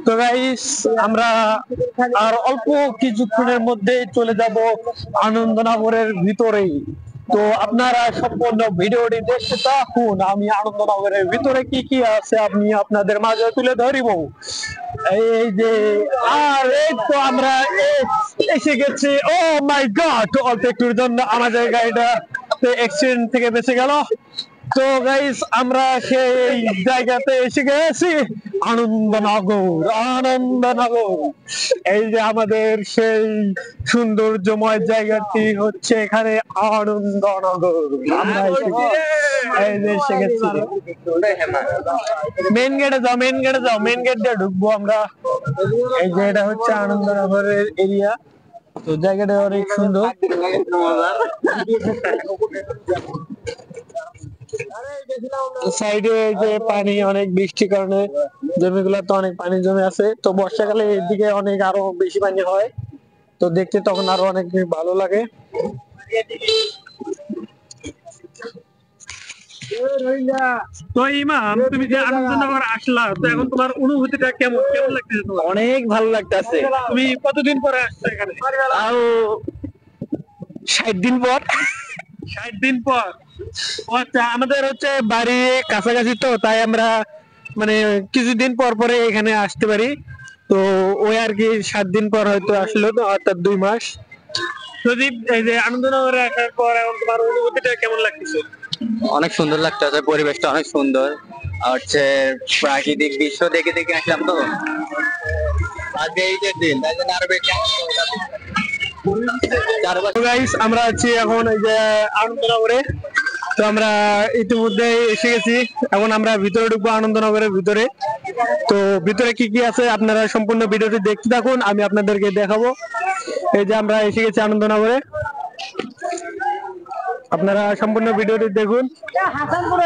তো গাইস, আমরা আর অল্প কিছুক্ষণের মধ্যে চলে যাব আনন্দনগরের ভিতরেই। তো আপনারা সম্পূর্ণ ভিডিওটি দেখতে থাকুন। আমি আনন্দনগরের ভিতরে কি কি আছে আমি আপনাদের মাঝে তুলে ধরিব। এই যে, আর এই তো আমরা এসে গেছি। ও মাই গড, অল্প একটুর জন্য আমাদের গাড়িটা অ্যাক্সিডেন্ট থেকে বেঁচে গেল। তো গাইস, আমরা সেই জায়গাতে এসে গেছি, আনন্দনগর। আনন্দনগর, এই যে আমাদের সেই সৌন্দর্যময় জায়গাটি হচ্ছে এখানে আনন্দনগর। আমরা এই যে এসে গেছি। মেন গেটে যাও, মেন গেটে যাও, মেন গেট দিয়ে ঢুকবো আমরা। এই যে এটা হচ্ছে আনন্দনগরের এরিয়া। তো জায়গাটা অনেক সুন্দর। সাইডে যে পানি, অনেক বৃষ্টির কারণে জমিগুলোতে অনেক পানি জমে আছে। তো বর্ষাকালে এদিকে অনেক আরো বেশি পানি হয়, তো দেখতে তখন আরো অনেক ভালো লাগে। তো ইমাম, তুমি যে আনন্দনগর আসলা, তো এখন তোমার অনুভূতিটা কেমন কেমন লাগতেছে? তোমার অনেক ভালো লাগতেছে। তুমি কতদিন পরে আসছো এখানে? আর 60 দিন পর। 60 দিন পর? আচ্ছা, আমাদের হচ্ছে বাড়ি কাছাকাছি, তো তাই আমরা মানে কিছুদিন পর পরে এখানে আসতে পারি। তো ওই আর কি 7 দিন পর হয়তো আসলো, তো অর্থাৎ 2 মাস। যদি এই যে আনন্দনগরে আসার পর এখন তোমার অনুভূতিটা কেমন লাগতেছে? অনেক সুন্দর লাগতেছে, পরিবেশটা অনেক সুন্দর। আর হচ্ছে প্রাকৃতিক দৃশ্য দেখে দেখে আসলাম। তো আজকে ঈদের দিন, তাই জন্য আরো বেশি গাইস, আমরা আছি এখন এই যে আনন্দনগরে। তো আমরা ইতিমধ্যে এসে গেছি, এখন আমরা ভিতরে ঢুকবো আনন্দনগরের ভিতরে। তো ভিতরে কি কি আছে আপনারা সম্পূর্ণ ভিডিওটি দেখতে থাকুন, আমি আপনাদেরকে দেখাবো। এই যে আমরা এসে গেছি আনন্দনগরে, আপনারা সম্পূর্ণ ভিডিওটি দেখুন।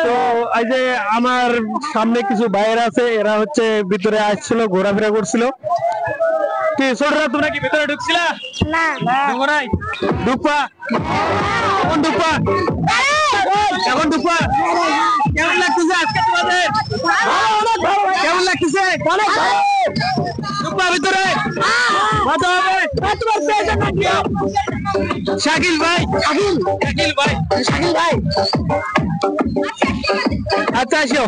তো এই যে আমার সামনে কিছু বাইরে আছে, এরা হচ্ছে ভিতরে আসছিল, ঘোরাফেরা করছিল। কি ছোটরা, তোমরা কি ভিতরে ঢুকছিলা? না ঢুকো নাই? ঢুকবা? এখন ঢুকবা? এখন ঢুকবা? কেমন লাগতেছে আজকে তোমাদের? কেমন লাগতেছে? ঢুকবা ভিতরে? কথা হবে? শাকিল ভাই, শাকিল ভাই, শাকিল ভাই, আচ্ছা আসো।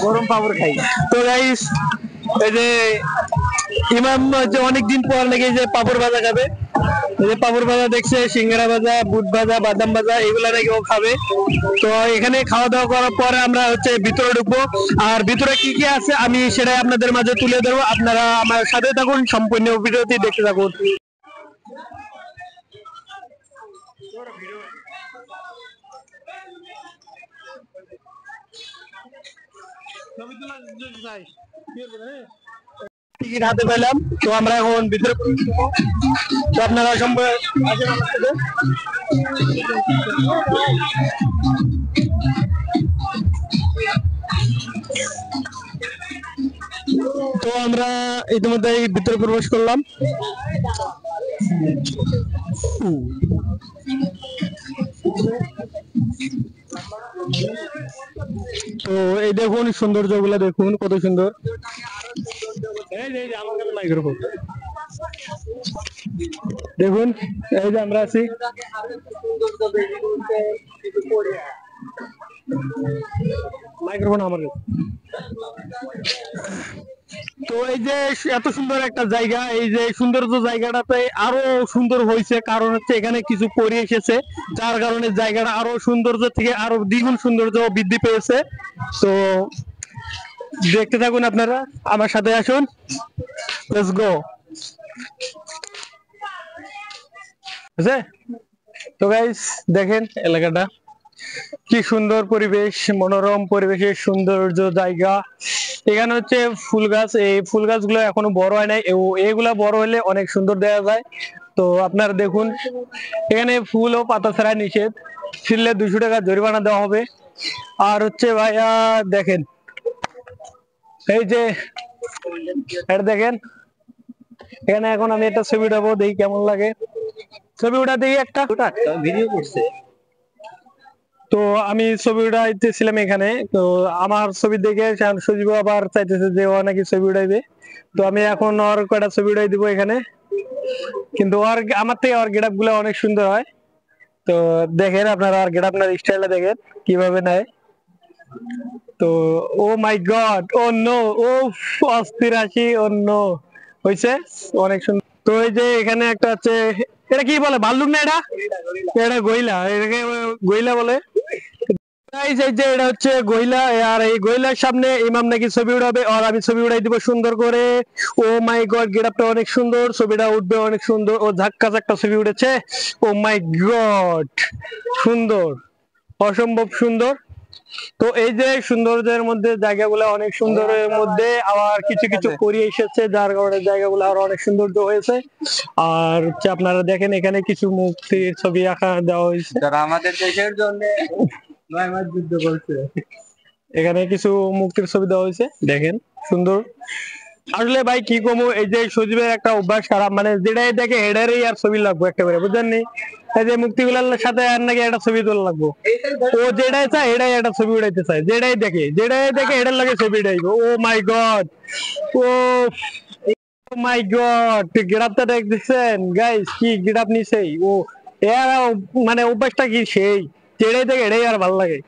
গরম পাপড় খাই। তো গাইস, এই যে ইমাম যে অনেকদিন পর নাকি যে পাপড় ভাজা খাবে। এই যে পাপড় ভাজা দেখছে, সিঙ্গারা ভাজা, বুট ভাজা, বাদাম ভাজা, এগুলা নাকি ও খাবে। তো এখানে খাওয়া দাওয়া করার পরে আমরা হচ্ছে ভিতরে ঢুকবো। আর ভিতরে কি কি আছে আমি সেটাই আপনাদের মাঝে তুলে ধরবো। আপনারা আমার সাথে থাকুন, সম্পূর্ণ ভিডিওটি দেখতে থাকুন। টিকিট হাতে পেলাম, তো আমরা এখন ভিতরে তো আপনারা তো আমরা ইতিমধ্যে ভিতরে প্রবেশ করলাম। তো এই দেখুন সৌন্দর্য গুলা, দেখুন কত সুন্দর। দেখুন এই যে আমরা আছি, মাইক্রোফোন আমার। তো এই যে এত সুন্দর একটা জায়গা, এই যে সৌন্দর্য জায়গাটাতে আরো সুন্দর হয়েছে, কারণ হচ্ছে এখানে কিছু পরি এসেছে, যার কারণে জায়গাটা আরো সৌন্দর্য থেকে আরো দ্বিগুণ সৌন্দর্য বৃদ্ধি পেয়েছে। তো দেখতে থাকুন, আপনারা আমার সাথে আসুন, লেটস গো। তো গাইস, দেখেন এলাকাটা কি সুন্দর পরিবেশ, মনোরম পরিবেশের সৌন্দর্য জায়গা। এখানে হচ্ছে ফুল গাছ, এই ফুল গাছগুলো এখনো বড় হয় নাই, এগুলা বড় হলে অনেক সুন্দর দেখা যায়। তো আপনারা দেখুন, এখানে ফুল ও পাতা ছাড়া নিষেধ, ছিঁড়লে 200 টাকা জরিমানা দেওয়া হবে। আর হচ্ছে ভাইয়া দেখেন এই যে এটা দেখেন, এখানে এখন আমি একটা ছবি উঠাবো, দেখি কেমন লাগে। ছবি উঠা দেখি একটা ভিডিও করছে। তো আমি ছবি উঠাইতেছিলাম এখানে, তো আমার ছবি দেখে সজীব আবার চাইতেছে যে ও নাকি ছবি উঠাইবে। তো আমি এখন ওর কয়টা ছবি উঠাই দিব এখানে, কিন্তু ওর আমার থেকে ওর গেটআপ গুলো অনেক সুন্দর হয়। তো দেখেন আপনারা আর গেটআপ আপনার স্টাইলটা দেখেন কিভাবে নেয়। তো ও মাই গড, ও নো, ও অস্থির হাসি, ও নো হইছে অনেক সুন্দর। তো এই যে এখানে একটা আছে, এটা কি বলে ভাল্লুক না, এটা এটা গইলা, এটাকে গইলা বলে। Guys, এই যে এটা হচ্ছে গইলা, আর এই গইলার সামনে ইমাম নাকি ছবি উঠাবে, আর আমি ছবি উঠাই দিব সুন্দর করে। ও মাই গড, গেটআপটা অনেক সুন্দর, ছবিটা উঠবে অনেক সুন্দর। ও ঝাক্কাস একটা ছবি উঠেছে, ও মাই গড, সুন্দর, অসম্ভব সুন্দর। তো এই যে সৌন্দর্যের মধ্যে জায়গাগুলো অনেক সুন্দরের মধ্যে আবার কিছু কিছু করি এসেছে, যার কারণে জায়গাগুলো আরো অনেক সৌন্দর্য হয়েছে। আর হচ্ছে আপনারা দেখেন এখানে কিছু মূর্তির ছবি আঁকা দেওয়া হয়েছে, যারা আমাদের দেশের জন্য 9 মাস যুদ্ধ করছে। এখানে কিছু মুক্তির ছবি দেওয়া হয়েছে, দেখেন সুন্দর। আসলে ভাই কি কমু, এই যে সজীবের একটা অভ্যাস খারাপ, মানে যেটাই দেখে হেডারই আর ছবি লাগবো একেবারে, বুঝলেন নি? এই যে মুক্তিগুলার সাথে আর নাকি একটা ছবি তোলা লাগবো, ও যেটাই চায় এটাই একটা ছবি উঠাইতে চায়, যেটাই দেখে এটার লাগে ছবি উঠাইবো। ও মাই গড, ও মাই গড, গেটআপটা দেখতেছেন গাইস, কি গেটআপ নিছে ও, এর মানে অভ্যাসটা কি সেই, যেটাই দেখে এটাই আর ভালো লাগে,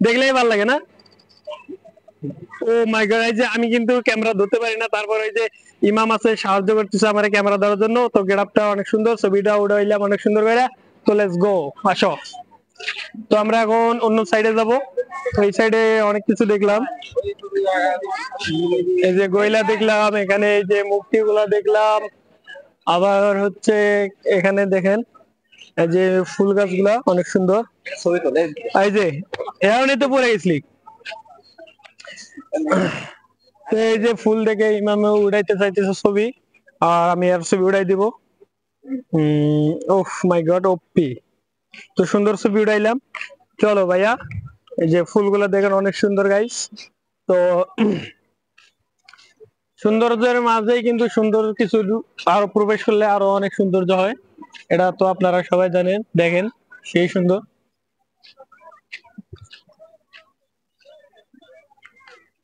দেখলেই ভালো লাগে না? ও মাই গড, এই যে আমি কিন্তু ক্যামেরা ধরতে পারি না, তারপর ওই যে ইমাম আছে সাহায্য করতেছে আমার ক্যামেরা ধরার জন্য। তো গেটআপটা অনেক সুন্দর, ছবিটা উঠাইলাম অনেক সুন্দর করে। তো লেটস গো, আসো। তো আমরা এখন অন্য সাইডে যাব, ওই সাইডে অনেক কিছু দেখলাম, এই যে গয়লা দেখলাম, এখানে এই যে মূর্তিগুলা দেখলাম, আবার হচ্ছে এখানে দেখেন এই যে ফুল গাছগুলা অনেক সুন্দর। এই যে এখানে তো পড়ে গেছিলি, তো এই যে ফুল দেখে ইমামে উড়াইতে চাইতেছে ছবি, আর আমি আর ছবি উড়াই দিব। ওহ মাই গড, ওপি, তো সুন্দর ছবি উড়াইলাম। চলো ভাইয়া, এই যে ফুলগুলা দেখেন অনেক সুন্দর গাইস। তো সৌন্দর্যের মাঝেই কিন্তু সুন্দর কিছু আরো প্রবেশ করলে আরো অনেক সৌন্দর্য হয়, এটা তো আপনারা সবাই জানেন। দেখেন সেই সুন্দর,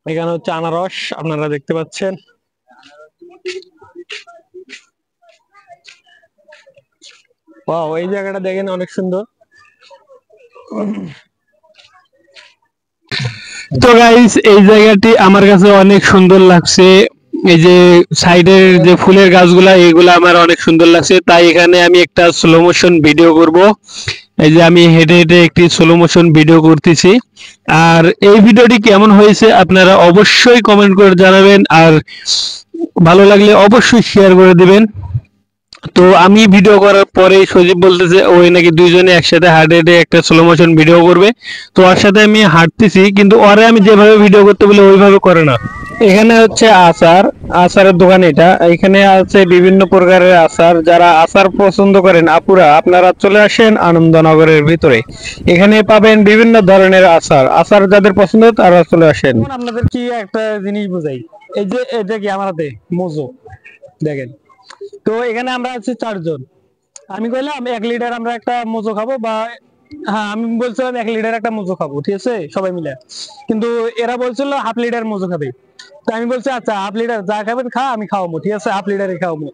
এখানে হচ্ছে আনারস আপনারা দেখতে পাচ্ছেন। ওয়াও, এই জায়গাটা দেখেন অনেক সুন্দর। তো গাইস, এই জায়গাটি আমার কাছে অনেক সুন্দর লাগছে, এই যে সাইডের যে ফুলের গাছগুলা এগুলা আমার অনেক সুন্দর লাগছে, তাই এখানে আমি একটা স্লো মোশন ভিডিও করব। এই যে আমি হেঁটে হেঁটে একটি স্লো মোশন ভিডিও করতেছি, আর এই ভিডিওটি কেমন হয়েছে আপনারা অবশ্যই কমেন্ট করে জানাবেন, আর ভালো লাগলে অবশ্যই শেয়ার করে দিবেন। তো আমি ভিডিও করার পরে সজীব বলতেছে ওই নাকি দুইজনে একসাথে হাঁটে হেঁটে একটা স্লো মোশন ভিডিও করবে। তো ওর সাথে আমি হাঁটতেছি, কিন্তু ওরে আমি যেভাবে ভিডিও করতে বলি ওইভাবে করে না। এখানে হচ্ছে আচারের দোকান, এটা এখানে আছে বিভিন্ন প্রকারের আচার। যারা আচার পছন্দ করেন আপুরা, আপনারা চলে আসেন আনন্দনগরের ভিতরে, এখানে পাবেন বিভিন্ন ধরনের আচার যাদের পছন্দ তারা চলে আসেন। আপনাদের কি একটা জিনিস বুঝাই, এই যে এটা কি আমার হাতে মোজো দেখেন। তো এখানে আমরা আছি 4 জন, আমি কইলাম 1 লিটার আমরা একটা মোজো খাবো, বা হ্যাঁ আমি বলছিলাম 1 লিটার একটা মোজো খাবো, ঠিক আছে সবাই মিলে। কিন্তু এরা বলছিল হাফ লিটার মোজো খাবে। তো আমি বলছি আচ্ছা হাফ লিটার যা খাবেন আমি খাওয়াবো, ঠিক আছে হাফ লিটারে খাওয়াবো।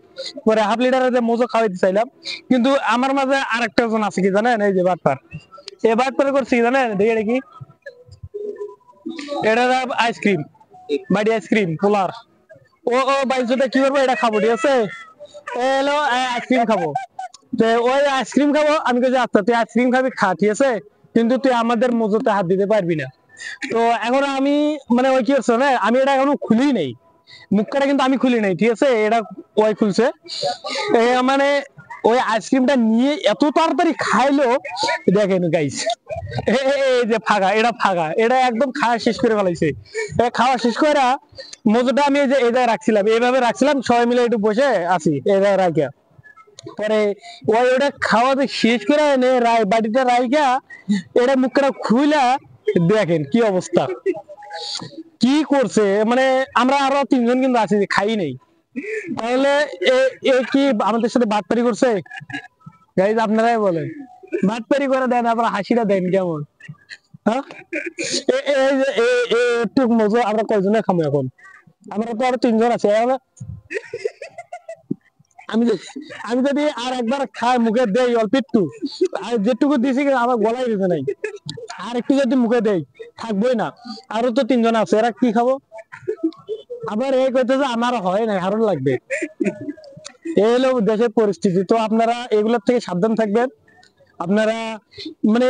পরে হাফ লিটারে যে মোজো খাওয়াইতে চাইলাম, কিন্তু আমার মাঝে আরেকটা জন আছে কি জানেন, এই যে বাটপার, এই বাটপার করছি কি জানেন, দেখি এটা কি, এটা আইসক্রিম, বাড়ি আইসক্রিম পোলার। ও ও বাইশটা কি করবো, এটা খাবো, ঠিক আছে এলো আইসক্রিম খাবো। তো ওই আইসক্রিম খাবো, আমি বলছি আচ্ছা তুই আইসক্রিম খাবি খা, ঠিক আছে, কিন্তু তুই আমাদের মজুতে হাত দিতে পারবি না। তো এখন আমি মানে ওই কি হচ্ছে না, আমি এটা এখনো খুলি নেই, মুখটা কিন্তু আমি খুলি নাই, ঠিক আছে, এটা ওই খুলছে। মানে ওই আইসক্রিমটা নিয়ে এত তাড়াতাড়ি খাইলো, দেখেন গাইস, এই যে ফাঁকা, এটা একদম খাওয়া শেষ করে ফেলাইছে। খাওয়া শেষ করে মজুটা আমি এই যে এই জায়গায় রাখছিলাম, এইভাবে রাখছিলাম, সবাই মিলে একটু বসে আছি এই জায়গায় রাখিয়া। পরে ওই ওটা খাওয়াতে শেষ করে এনে বাড়িটা রাইগা এটা মুখটা খুইলা দেখেন কি অবস্থা, কি করছে। মানে আমরা আরো তিনজন কিন্তু আছি যে খাই নেই, তাহলে এ কি আমাদের সাথে বাটপারি করছে? গাইজ আপনারাই বলেন, বাটপারি করে দেন আবার হাসিটা দেন কেমন? হ্যাঁ, এই যে একটু মজা আমরা কয়জনে খাবো এখন? আমরা তো আরো তিনজন আছি। আমি যদি আর একবার খাই মুখে দেই অল্প একটু, আর যেটুকু দিছি আমার গলায় গেছে নাই, আর একটু যদি মুখে দেই থাকবোই না। আরো তো তিনজন আছে, এরা কি খাবো? আবার এই কইতেছে আমার হয় নাই, আরো লাগবে। এই হলো দেশের পরিস্থিতি। তো আপনারা এগুলোর থেকে সাবধান থাকবেন। আপনারা মানে